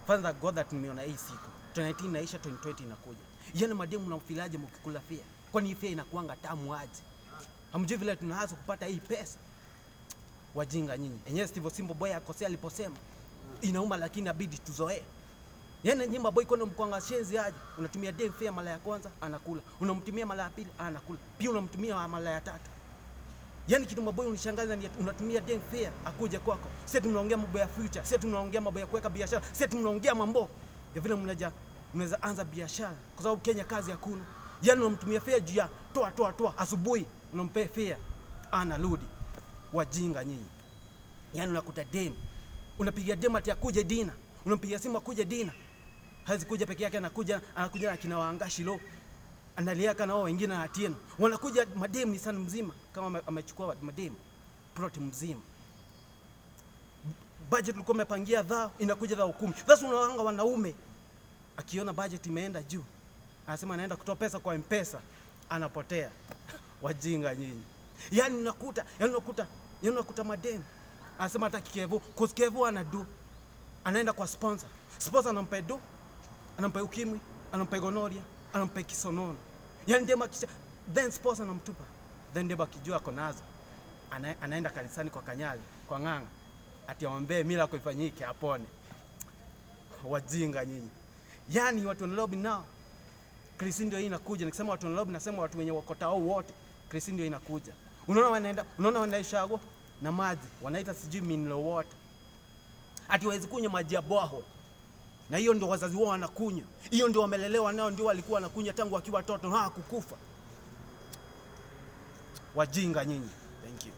Father God that nimeona hii siku 2019 inaisha, 2020 inakuja. Yaani mademu mnafilaje mkikula fare? Kwani fare inakuanga tamu aje? Hamjui vile tunaanza kupata hii pesa? Wajinga nyinyi. Enyewe Steve Simbo boy akosea aliposema inauma lakini inabidi tuzoee. Yaani nyinyi maboy kwenda mkwanga shenzi aje? Unatumia dem fare mara ya kwanza anakula. Unamtumia mara ya pili anakula. Pia unamtumia mara ya tatu. Yaani kitu maboy unishangaza ni unatumia dem fare akuje kwako. Sisi tunaongea mambo ya future, sisi tunaongea mambo ya kuweka biashara, sisi tunaongea mambo ya vile mnaweza anza biashara kwa sababu Kenya kazi hakuna. Yaani unamtumia fare juu ya toa asubuhi unampea fare anarudi. Wajinga nyinyi. Yaani unakuta dem, unapigia dem ati akuje dina, unampigia simu akuje dina. Hazi kuja peke yake, anakuja na kina waangashi lo. Analiaka na wao wengine na atieno. Wanakuja madem ni sana mzima kama amechukua madem plot mzima. Budget ulikuwa umepangia dhao inakuja dhao 10. Sasa unaanga wanaume akiona budget imeenda juu anasema anaenda kutoa pesa kwa M-Pesa, anapotea. Wajinga nyinyi. Yaani unakuta madem anasema hata Kevu, cause Kevu anadu. Anaenda kwa sponsor. Sponsor anampa do, anampa ukimwi, anampa gonorrhea, anampa kisonono. Yaani dema kisha then sponsor anamtupa. Then deba kijua ako nazo. Anaenda kanisani kwa Kanyali, kwa Ng'anga. Ati aombe miracle ifanyike apone. Wajinga nyinyi. Yaani watu wanalobi nao. Krisi ndio hii inakuja. Nikisema watu wanalobi nasema watu wenye wakota au wote. Krisi ndio inakuja. Unaona wanaishago na maji. Wanaita sijui mineral water. Ati wawezi kunywa maji ya boho. Na hiyo ndio wazazi wao wanakunywa. Hiyo ndio wamelelewa nao, ndio walikuwa wanakunywa tangu wakiwa watoto hawakukufa. Wajinga nyinyi. Thank you.